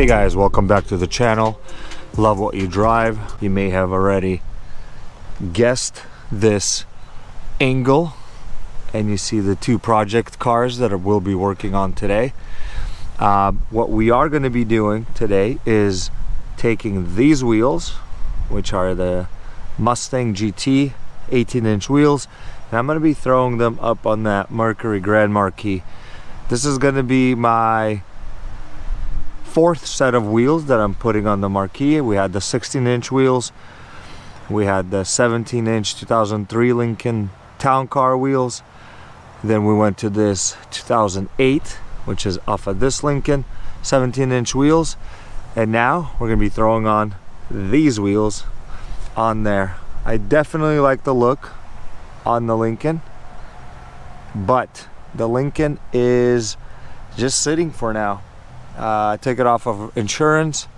Hey guys, welcome back to the channel. Love what you drive. You may have already guessed this angle, and you see the two project cars that we'll be working on today. What we are going to be doing today is taking these wheels, which are the Mustang GT 18-inch wheels, and I'm going to be throwing them up on that Mercury Grand Marquis. This is going to be my fourth set of wheels that I'm putting on the Marquis. We had the 16-inch wheels, we had the 17-inch 2003 Lincoln Town Car wheels, then we went to this 2008, which is off of this Lincoln 17-inch wheels, and now we're going to be throwing on these wheels on there. I definitely like the look on the Lincoln, but the Lincoln is just sitting for now. I took it off of insurance.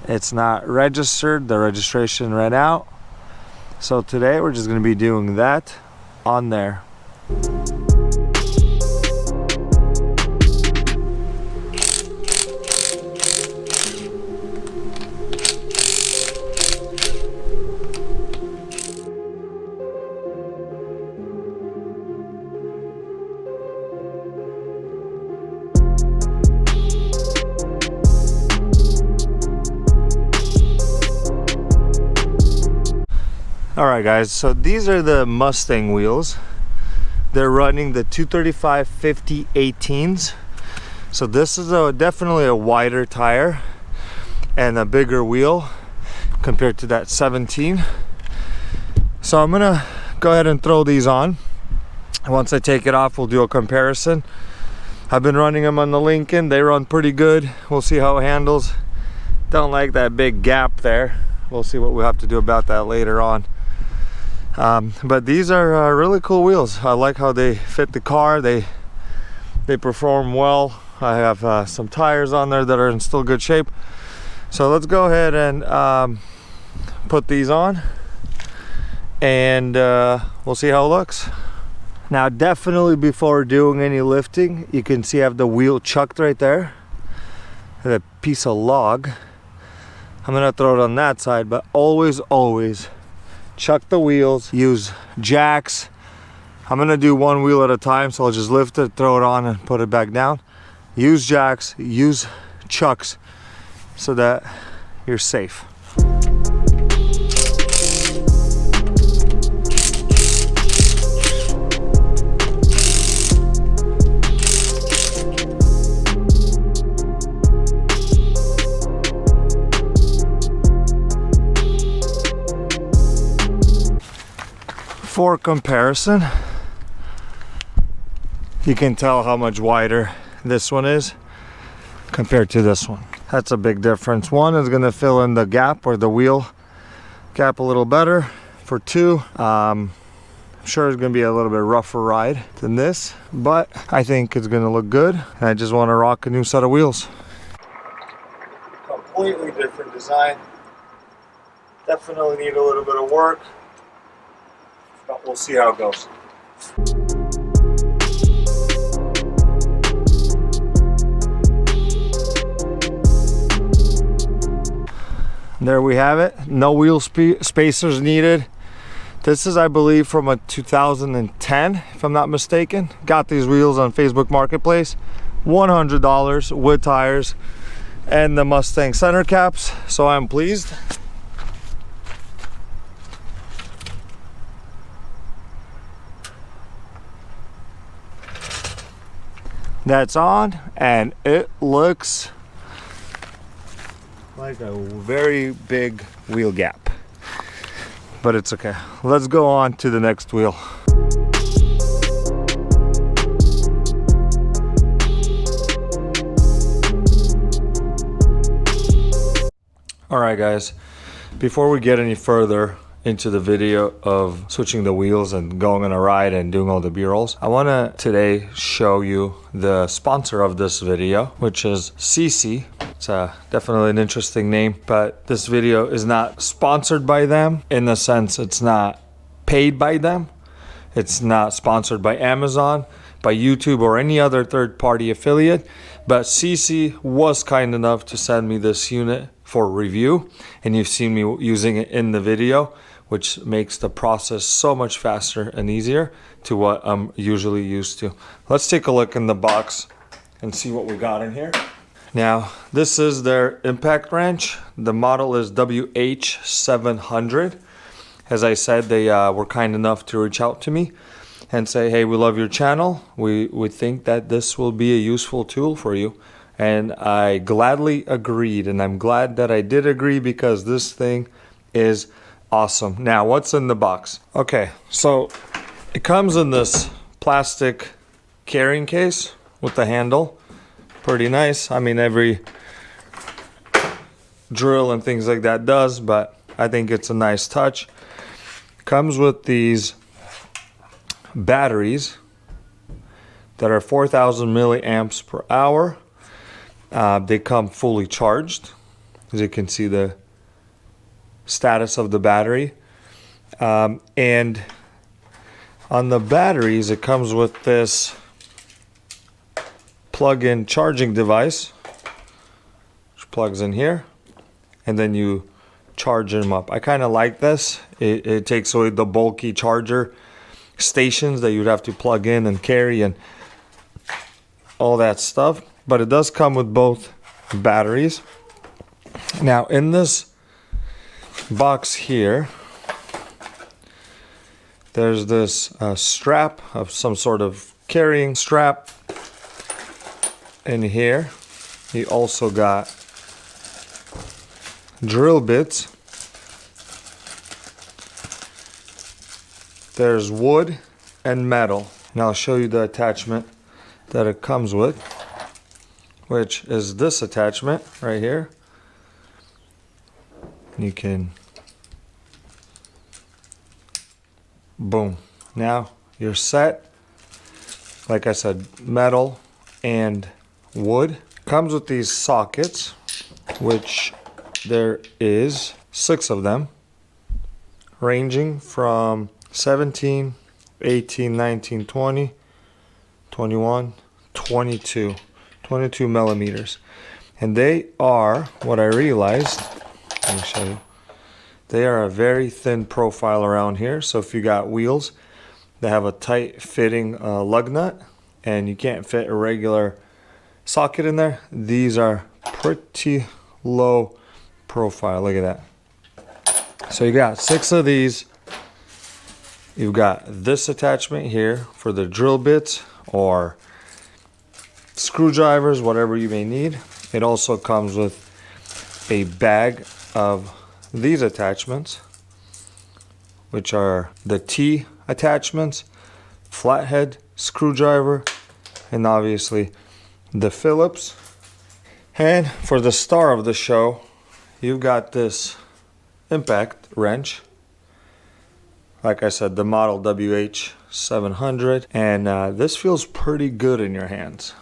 It's not registered. The registration ran out. So today we're just going to be doing that on there. Alright guys, so these are the Mustang wheels. They're running the 235/50 18s. So this is definitely a wider tire and a bigger wheel compared to that 17. So I'm gonna go ahead and throw these on. Once I take it off, we'll do a comparison. I've been running them on the Lincoln. They run pretty good. We'll see how it handles. Don't like that big gap there. We'll see what we'll have to do about that later on. But these are really cool wheels. I like how they fit the car. They perform well. I have some tires on there that are in still good shape. So let's go ahead and put these on, and we'll see how it looks. Now definitely before doing any lifting, you can see I have the wheel chucked right there, that piece of log. I'm gonna throw it on that side, but always chuck the wheels, use jacks. I'm gonna do one wheel at a time, so I'll just lift it, throw it on, and put it back down. Use jacks, use chucks, so that you're safe. For comparison, you can tell how much wider this one is compared to this one. That's a big difference. One is going to fill in the gap, or the wheel gap, a little better. For two, I'm sure it's going to be a little bit rougher ride than this, but I think it's going to look good, and I just want to rock a new set of wheels. Completely different design. Definitely need a little bit of work, but we'll see how it goes. There we have it. No wheel spacers needed. This is, I believe, from a 2010, if I'm not mistaken. Got these wheels on Facebook Marketplace. $100 with tires and the Mustang center caps, so I'm pleased. That's on, and it looks like a very big wheel gap, but it's okay. Let's go on to the next wheel. All right guys, before we get any further into the video of switching the wheels and going on a ride and doing all the b-rolls, I want to today show you the sponsor of this video, which is Seesii. It's definitely an interesting name, but this video is not sponsored by them, in the sense it's not paid by them. It's not sponsored by Amazon, by YouTube, or any other third-party affiliate, but Seesii was kind enough to send me this unit for review, and you've seen me using it in the video, which makes the process so much faster and easier to what I'm usually used to. Let's take a look in the box and see what we got in here. Now, this is their impact wrench. The model is WH700. As I said, they were kind enough to reach out to me and say, hey, we love your channel. We think that this will be a useful tool for you. And I gladly agreed, and I'm glad that I did agree because this thing is awesome. Now, what's in the box? Okay, so it comes in this plastic carrying case with the handle. Pretty nice. I mean, every drill and things like that does, but I think it's a nice touch. Comes with these batteries that are 4,000 milliamps per hour. They come fully charged. As you can see, the status of the battery. And on the batteries, it comes with this plug-in charging device, which plugs in here, and then you charge them up. I kind of like this. It takes away the bulky charger stations that you'd have to plug in and carry and all that stuff, but it does come with both batteries. Now, in this box here, there's this strap of some sort of carrying strap. In here, he also got drill bits. There's wood and metal. And I'll show you the attachment that it comes with, which is this attachment right here. You can, boom. Now you're set. Like I said, metal and wood. Comes with these sockets, which there is 6 of them, ranging from 17, 18, 19, 20, 21, 22 millimeters. And they are, what I realized, let me show you, they are a very thin profile around here. So if you got wheels that have a tight fitting lug nut and you can't fit a regular socket in there, these are pretty low profile. Look at that. So you got 6 of these. You've got this attachment here for the drill bits or screwdrivers, whatever you may need. It also comes with a bag of these attachments, which are the T attachments, flathead screwdriver, and obviously the Phillips. And for the star of the show, you've got this impact wrench. Like I said, the model WH700, and this feels pretty good in your hands.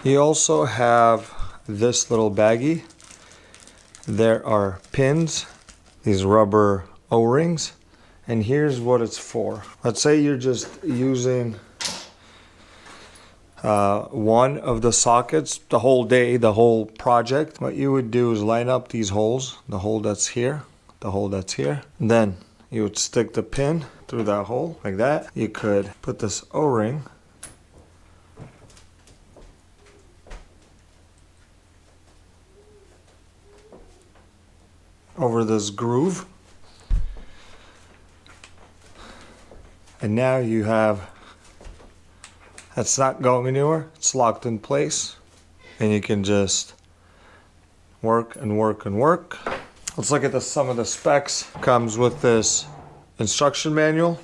You also have this little baggie. There are pins, these rubber O-rings, and here's what it's for. Let's say you're just using one of the sockets the whole day, the whole project. What you would do is line up these holes, the hole that's here, the hole that's here. And then you would stick the pin through that hole like that. You could put this O-ring over this groove. And now you have, that's not going anywhere, it's locked in place, and you can just work and work and work. Let's look at some of the specs. Comes with this instruction manual,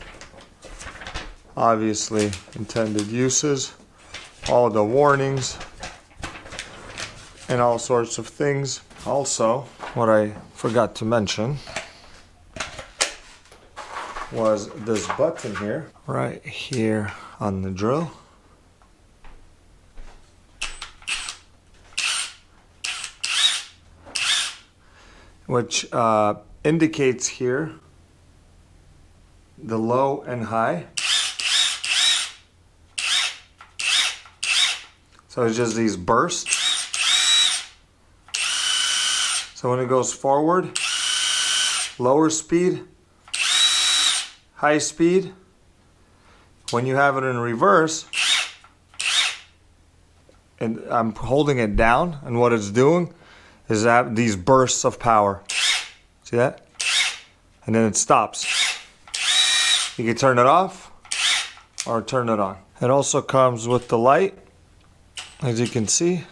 obviously intended uses, all the warnings, and all sorts of things. Also, what I forgot to mention was this button here, right here on the drill. Which indicates here the low and high. So it's just these bursts. So when it goes forward, lower speed, high speed. When you have it in reverse, and I'm holding it down, and what it's doing is that these bursts of power. See that? And then it stops. You can turn it off or turn it on. It also comes with the light, as you can see.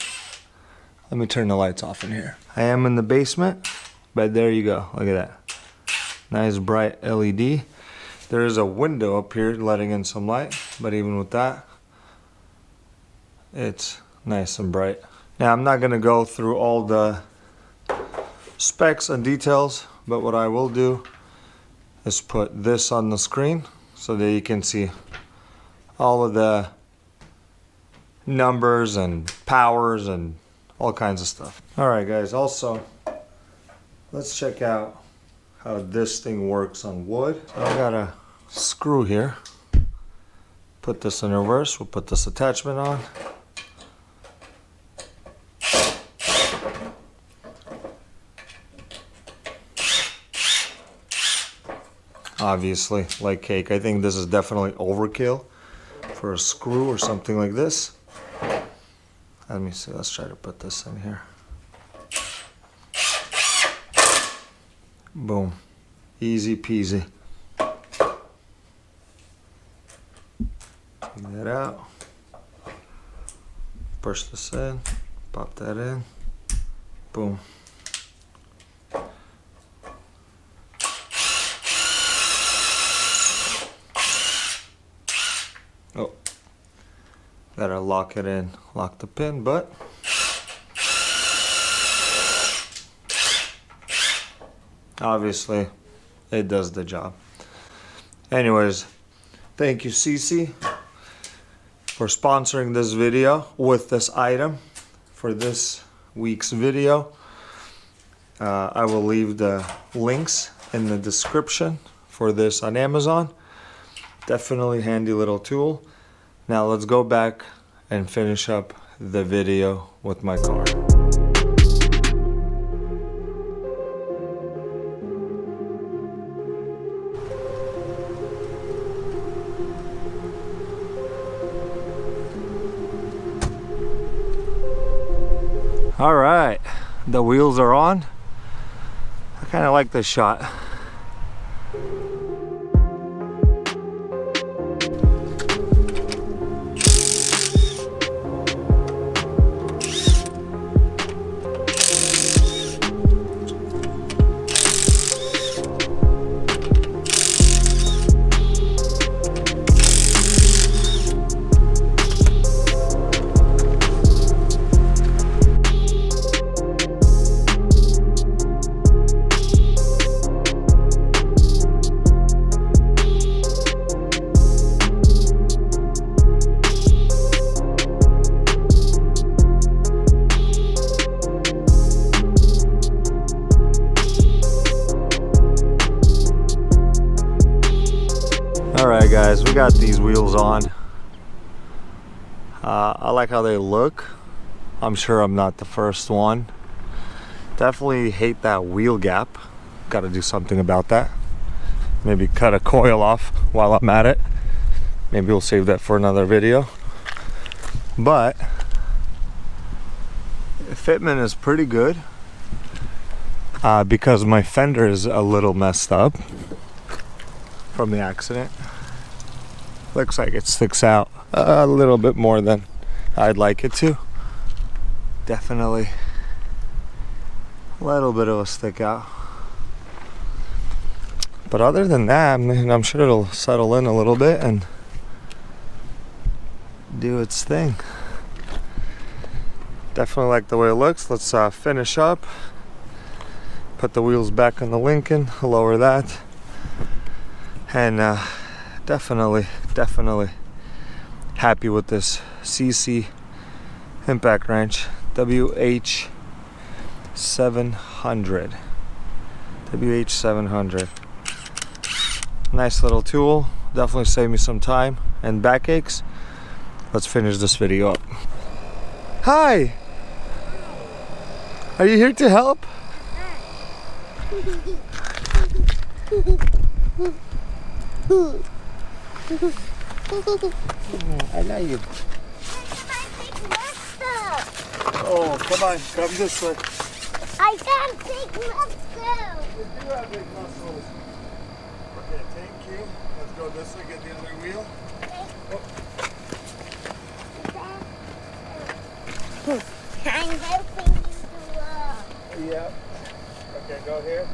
Let me turn the lights off in here. I am in the basement, but there you go. Look at that. Nice bright LED. There is a window up here letting in some light, but even with that, it's nice and bright. Now I'm not gonna go through all the specs and details, but what I will do is put this on the screen so that you can see all of the numbers and powers and all kinds of stuff. All right, guys, also, let's check out how this thing works on wood. So I got a screw here. Put this in reverse. We'll put this attachment on. Obviously, like cake. I think this is definitely overkill for a screw or something like this. Let me see, let's try to put this in here. Boom. Easy peasy. Take that out. Push this in. Pop that in. Boom. Oh. Gotta lock it in. Lock the pin, but obviously it does the job. Anyways, thank you Seesii for sponsoring this video with this item for this week's video. I will leave the links in the description for this on Amazon. Definitely handy little tool. Now let's go back and finish up the video with my car. All right, the wheels are on. I kind of like this shot. Alright guys, we got these wheels on. I like how they look. I'm sure I'm not the first one. Definitely hate that wheel gap. Got to do something about that. Maybe cut a coil off while I'm at it. Maybe we'll save that for another video. But fitment is pretty good because my fender is a little messed up from the accident. Looks like it sticks out a little bit more than I'd like it to. Definitely a little bit of a stick out. But other than that, I mean, I'm sure it'll settle in a little bit and do its thing. Definitely like the way it looks. Let's finish up. Put the wheels back on the Lincoln, lower that. And definitely happy with this Seesii impact wrench WH700. WH700. Nice little tool. Definitely saved me some time and backaches. Let's finish this video up. Hi. Are you here to help? I like you. Oh, come on, come this way. I got big muscles. You do have big muscles. Okay, thank you. Let's go this way, get the other wheel. Oh. I'm helping you to walk. Yeah. Okay, go here.